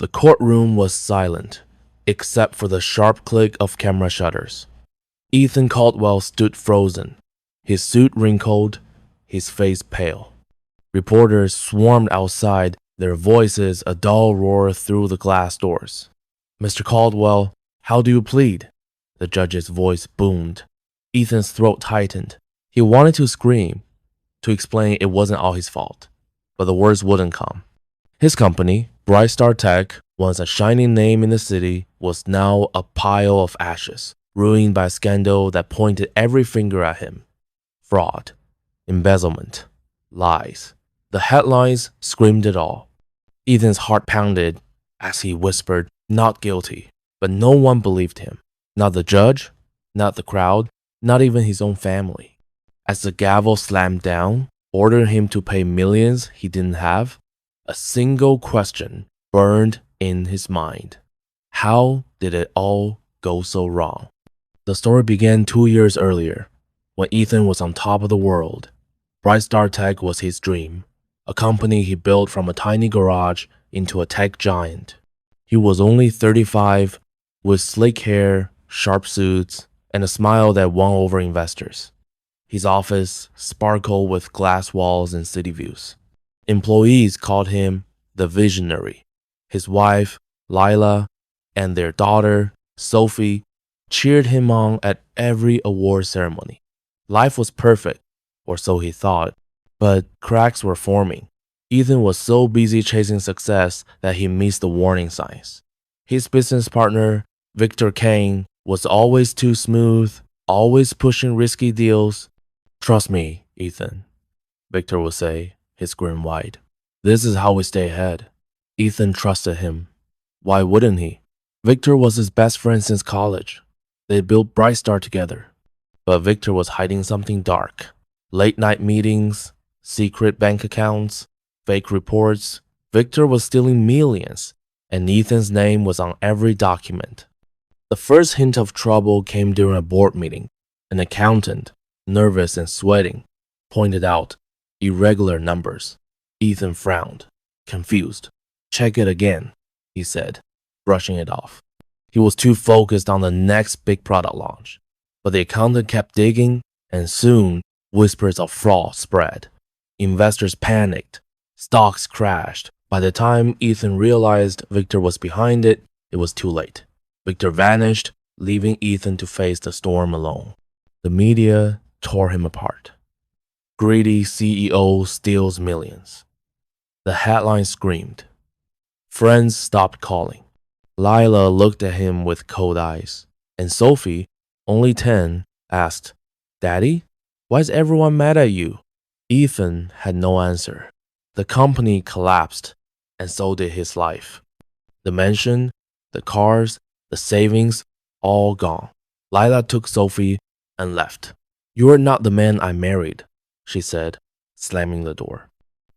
The courtroom was silent, except for the sharp click of camera shutters. Ethan Caldwell stood frozen, his suit wrinkled, his face pale. Reporters swarmed outside, their voices a dull roar through the glass doors. "Mr. Caldwell, how do you plead?" The judge's voice boomed. Ethan's throat tightened. He wanted to scream, to explain it wasn't all his fault, but the words wouldn't come. His company, Bright Star Tech, once a shining name in the city, was now a pile of ashes, ruined by a scandal that pointed every finger at him. Fraud, embezzlement, lies. The headlines screamed it all. Ethan's heart pounded as he whispered, "Not guilty," but no one believed him. Not the judge, not the crowd, not even his own family. As the gavel slammed down, ordering him to pay millions he didn't have, a single question burned in his mind. How did it all go so wrong? The story began 2 years earlier, when Ethan was on top of the world. Bright Star Tech was his dream, a company he built from a tiny garage into a tech giant. He was only 35, with slick hair, sharp suits, and a smile that won over investors. His office sparkled with glass walls and city views. Employees called him the visionary. His wife, Lila, and their daughter, Sophie, cheered him on at every award ceremony. Life was perfect, or so he thought, but cracks were forming. Ethan was so busy chasing success that he missed the warning signs. His business partner, Victor Kane, was always too smooth, always pushing risky deals. "Trust me, Ethan," Victor would say, his grin wide. "This is how we stay ahead." Ethan trusted him. Why wouldn't he? Victor was his best friend since college. They built Bright Star together. But Victor was hiding something dark. Late night meetings, secret bank accounts, fake reports. Victor was stealing millions, and Ethan's name was on every document. The first hint of trouble came during a board meeting. An accountant, nervous and sweating, pointed out irregular numbers. Ethan frowned, confused. "Check it again," he said, brushing it off. He was too focused on the next big product launch. But the accountant kept digging, and soon whispers of fraud spread. Investors panicked. Stocks crashed. By the time Ethan realized Victor was behind it, it was too late. Victor vanished, leaving Ethan to face the storm alone. The media tore him apart. Greedy CEO steals millions. The headline screamed. Friends stopped calling. Lila looked at him with cold eyes, and Sophie, only 10, asked, "Daddy, why is everyone mad at you?" Ethan had no answer. The company collapsed, and so did his life. The mansion, the cars, the savings, all gone. Lila took Sophie and left. "You're not the man I married," she said, slamming the door.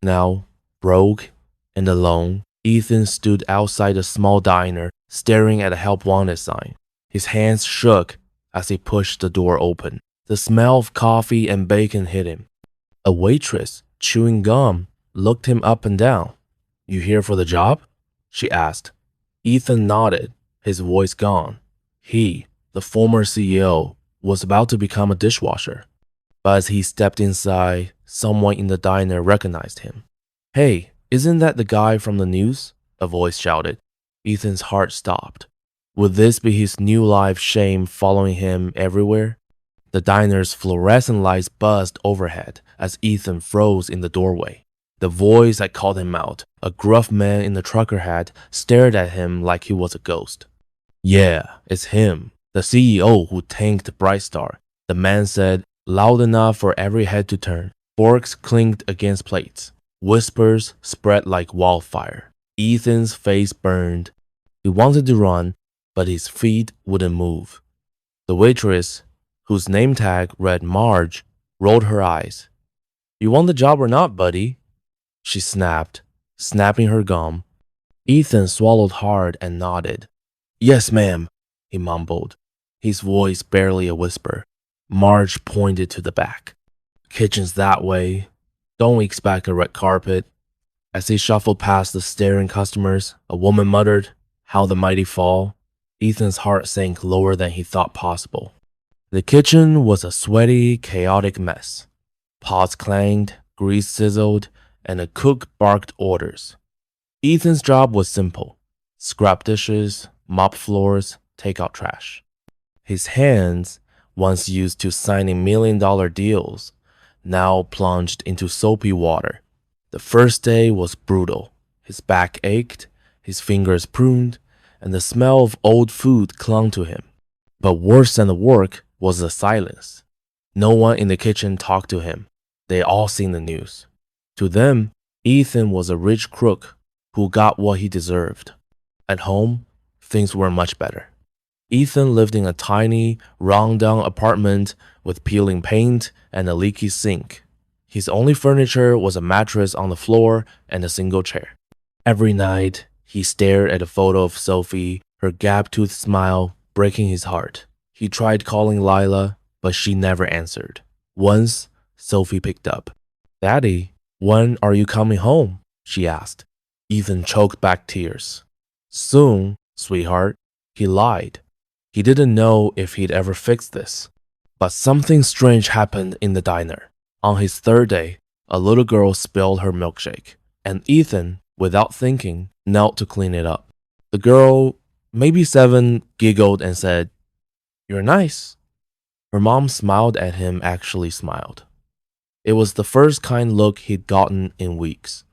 Now, broke and alone, Ethan stood outside a small diner, staring at a help wanted sign. His hands shook as he pushed the door open. The smell of coffee and bacon hit him. A waitress, chewing gum, looked him up and down. "You here for the job?" she asked. Ethan nodded, his voice gone. He, the former CEO, was about to become a dishwasher. But as he stepped inside, someone in the diner recognized him. "Hey, isn't that the guy from the news?" a voice shouted. Ethan's heart stopped. Would this be his new life shame following him everywhere? The diner's fluorescent lights buzzed overhead as Ethan froze in the doorway. The voice that called him out, a gruff man in a trucker hat, stared at him like he was a ghost. "Yeah, it's him, the CEO who tanked Bright Star," the man said, loud enough for every head to turn. Forks clinked against plates. Whispers spread like wildfire. Ethan's face burned. He wanted to run, but his feet wouldn't move. The waitress, whose name tag read Marge, rolled her eyes. "You want the job or not, buddy?" she snapped, snapping her gum. Ethan swallowed hard and nodded. "Yes, ma'am," he mumbled, his voice barely a whisper. Marge pointed to the back. "Kitchen's that way. Don't expect a red carpet." As he shuffled past the staring customers, a woman muttered, "How the mighty fall." Ethan's heart sank lower than he thought possible. The kitchen was a sweaty, chaotic mess. Pots clanged, grease sizzled, and the cook barked orders. Ethan's job was simple: scrub dishes, mop floors, take out trash. His hands, once used to signing million-dollar deals, now plunged into soapy water. The first day was brutal. His back ached, his fingers pruned, and the smell of old food clung to him. But worse than the work was the silence. No one in the kitchen talked to him. They all seen the news. To them, Ethan was a rich crook who got what he deserved. At home, things were much better. Ethan lived in a tiny, run-down apartment with peeling paint and a leaky sink. His only furniture was a mattress on the floor and a single chair. Every night, he stared at a photo of Sophie, her gap-toothed smile breaking his heart. He tried calling Lila, but she never answered. Once, Sophie picked up. "Daddy, when are you coming home?" she asked. Ethan choked back tears. "Soon, sweetheart." He lied. He didn't know if he'd ever fix this. But something strange happened in the diner. On his third day, a little girl spilled her milkshake, and Ethan, without thinking, knelt to clean it up. The girl, maybe 7, giggled and said, "You're nice." Her mom smiled at him, actually smiled. It was the first kind look he'd gotten in weeks.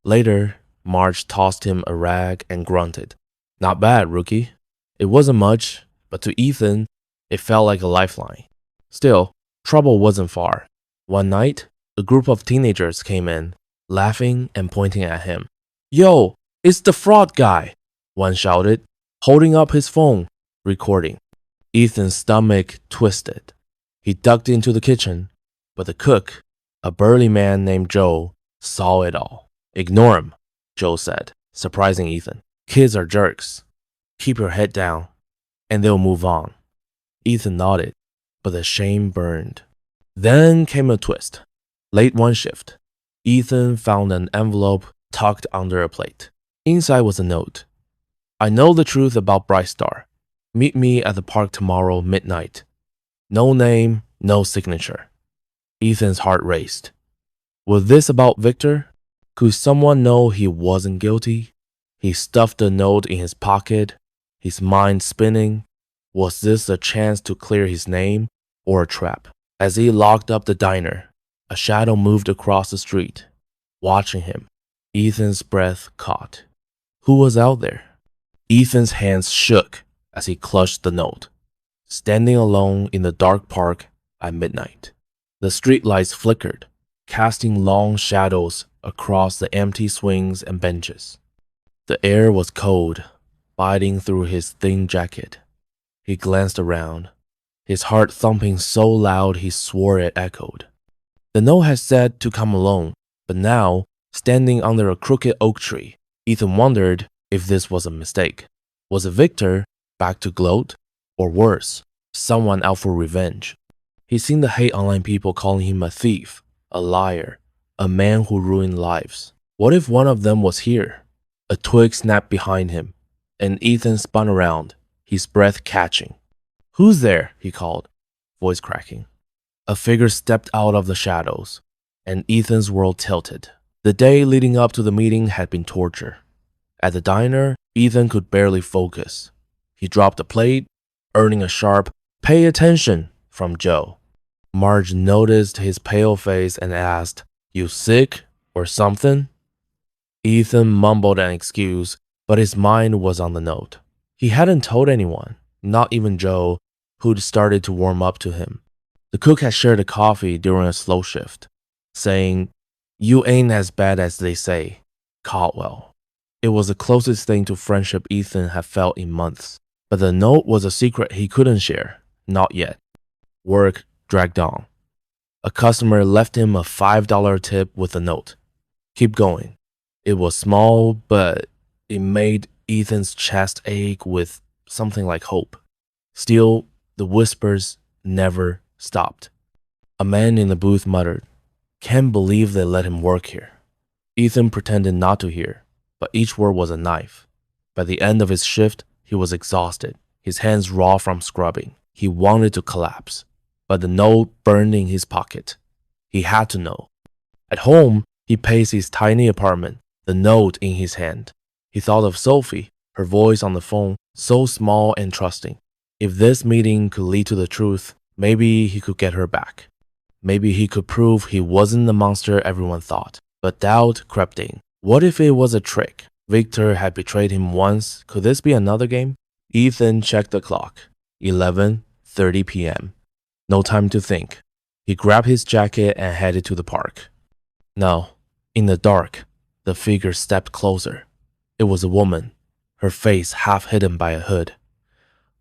Later, Marge tossed him a rag and grunted, "Not bad, rookie." It wasn't much, but to Ethan, it felt like a lifeline. Still, trouble wasn't far. One night, a group of teenagers came in, laughing and pointing at him. "Yo, it's the fraud guy," one shouted, holding up his phone, recording. Ethan's stomach twisted. He ducked into the kitchen, but the cook, a burly man named Joe, saw it all. "Ignore him," Joe said, surprising Ethan. "Kids are jerks. Keep your head down, and they'll move on." Ethan nodded, but the shame burned. Then came a twist. Late one shift, Ethan found an envelope tucked under a plate. Inside was a note. "I know the truth about Bright Star. Meet me at the park tomorrow midnight." No name, no signature. Ethan's heart raced. Was this about Victor? Could someone know he wasn't guilty? He stuffed the note in his pocket, his mind spinning. Was this a chance to clear his name or a trap? As he locked up the diner, a shadow moved across the street, watching him. Ethan's breath caught. Who was out there? Ethan's hands shook as he clutched the note. Standing alone in the dark park at midnight. The streetlights flickered, casting long shadows across the empty swings and benches. The air was cold, biting through his thin jacket. He glanced around, his heart thumping so loud he swore it echoed. The note had said to come alone, but now, standing under a crooked oak tree, Ethan wondered if this was a mistake. Was it Victor, back to gloat? Or worse, someone out for revenge? He'd seen the hate online people calling him a thief, a liar, a man who ruined lives. What if one of them was here? A twig snapped behind him, and Ethan spun around, his breath catching. "Who's there?" he called, voice cracking. A figure stepped out of the shadows, and Ethan's world tilted. The day leading up to the meeting had been torture. At the diner, Ethan could barely focus. He dropped the plate, earning a sharp, "Pay attention," from Joe. Marge noticed his pale face and asked, "You sick or something?" Ethan mumbled an excuse, but his mind was on the note. He hadn't told anyone, not even Joe, who'd started to warm up to him. The cook had shared a coffee during a slow shift, saying, "You ain't as bad as they say, Caldwell." It was the closest thing to friendship Ethan had felt in months, but the note was a secret he couldn't share, not yet. Work dragged on. A customer left him a $5 tip with a note. "Keep going." It was small, but it made Ethan's chest ache with something like hope. Still, the whispers never stopped. A man in the booth muttered, "Can't believe they let him work here." Ethan pretended not to hear, but each word was a knife. By the end of his shift, he was exhausted, his hands raw from scrubbing. He wanted to collapse, but the note burned in his pocket. He had to know. At home, he paced his tiny apartment, the note in his hand. He thought of Sophie, her voice on the phone, so small and trusting. If this meeting could lead to the truth, maybe he could get her back. Maybe he could prove he wasn't the monster everyone thought. But doubt crept in. What if it was a trick? Victor had betrayed him once. Could this be another game? Ethan checked the clock. 11:30 p.m. No time to think. He grabbed his jacket and headed to the park. Now, in the dark, the figure stepped closer. It was a woman, her face half hidden by a hood.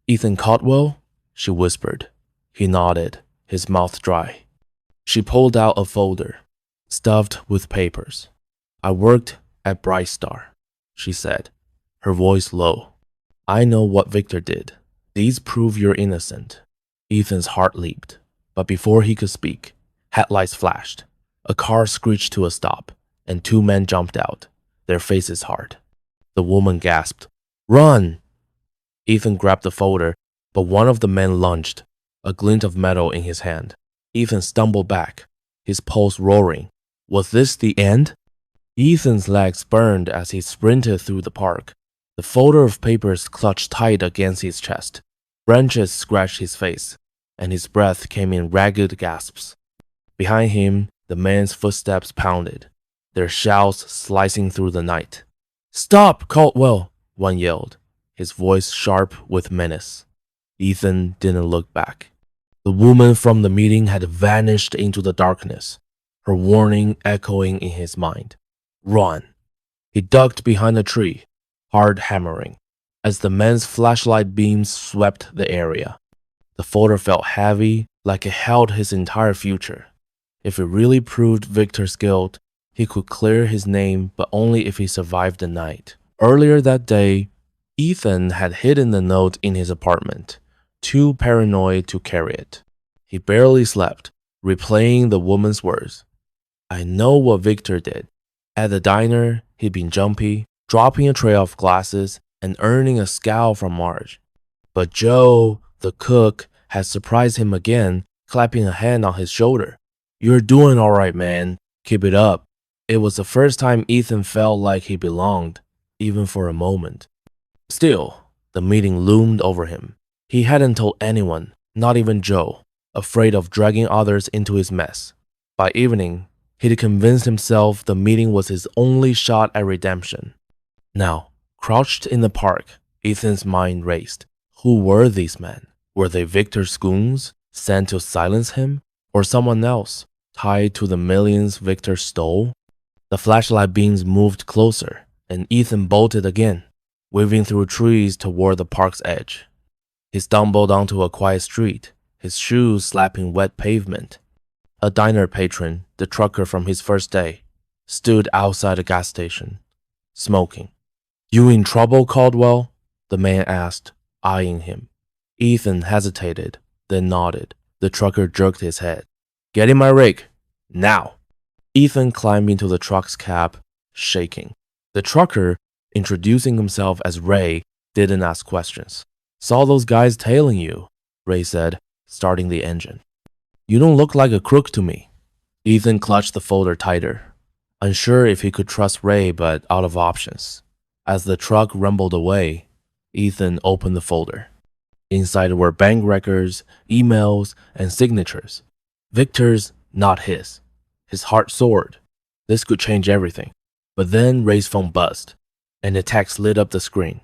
"Ethan Caldwell?" she whispered. He nodded, his mouth dry. She pulled out a folder, stuffed with papers. "I worked at Bright Star," she said, her voice low. "I know what Victor did. These prove you're innocent." Ethan's heart leaped, but before he could speak, headlights flashed. A car screeched to a stop, and two men jumped out, their faces hard. The woman gasped, "Run!" Ethan grabbed the folder, but one of the men lunged, a glint of metal in his hand. Ethan stumbled back, his pulse roaring. Was this the end? Ethan's legs burned as he sprinted through the park. The folder of papers clutched tight against his chest. Branches scratched his face, and his breath came in ragged gasps. Behind him, the men's footsteps pounded, their shouts slicing through the night. "Stop, Caldwell!" one yelled, his voice sharp with menace. Ethan didn't look back. The woman from the meeting had vanished into the darkness, her warning echoing in his mind. Run! He ducked behind a tree, hard hammering, as the men's flashlight beams swept the area. The folder felt heavy, like it held his entire future. If it really proved Victor's guilt, he could clear his name, but only if he survived the night. Earlier that day, Ethan had hidden the note in his apartment, too paranoid to carry it. He barely slept, replaying the woman's words. "I know what Victor did. At the diner, he'd been jumpy, dropping a tray of glasses and earning a scowl from Marge. But Joe, the cook, had surprised him again, clapping a hand on his shoulder. 'You're doing all right, man. Keep it up.' It was the first time Ethan felt like he belonged, even for a moment. Still, the meeting loomed over him. He hadn't told anyone, not even Joe, afraid of dragging others into his mess. By evening, he'd convinced himself the meeting was his only shot at redemption. Now, crouched in the park, Ethan's mind raced. Who were these men? Were they Victor's goons, sent to silence him? Or someone else, tied to the millions Victor stole? The flashlight beams moved closer, and Ethan bolted again, weaving through trees toward the park's edge. He stumbled onto a quiet street, his shoes slapping wet pavement. A diner patron, the trucker from his first day, stood outside a gas station, smoking. "You in trouble, Caldwell?" the man asked, eyeing him. Ethan hesitated, then nodded. The trucker jerked his head. "Get in my rig, now!" Ethan climbed into the truck's cab, shaking. The trucker, introducing himself as Ray, didn't ask questions. "Saw those guys tailing you," Ray said, starting the engine. "You don't look like a crook to me." Ethan clutched the folder tighter, unsure if he could trust Ray, but out of options. As the truck rumbled away, Ethan opened the folder. Inside were bank records, emails, and signatures. Victor's, not his. His heart soared. This could change everything. But then Ray's phone buzzed, and a text lit up the screen.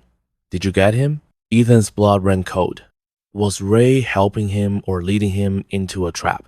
"Did you get him?" Ethan's blood ran cold. Was Ray helping him or leading him into a trap?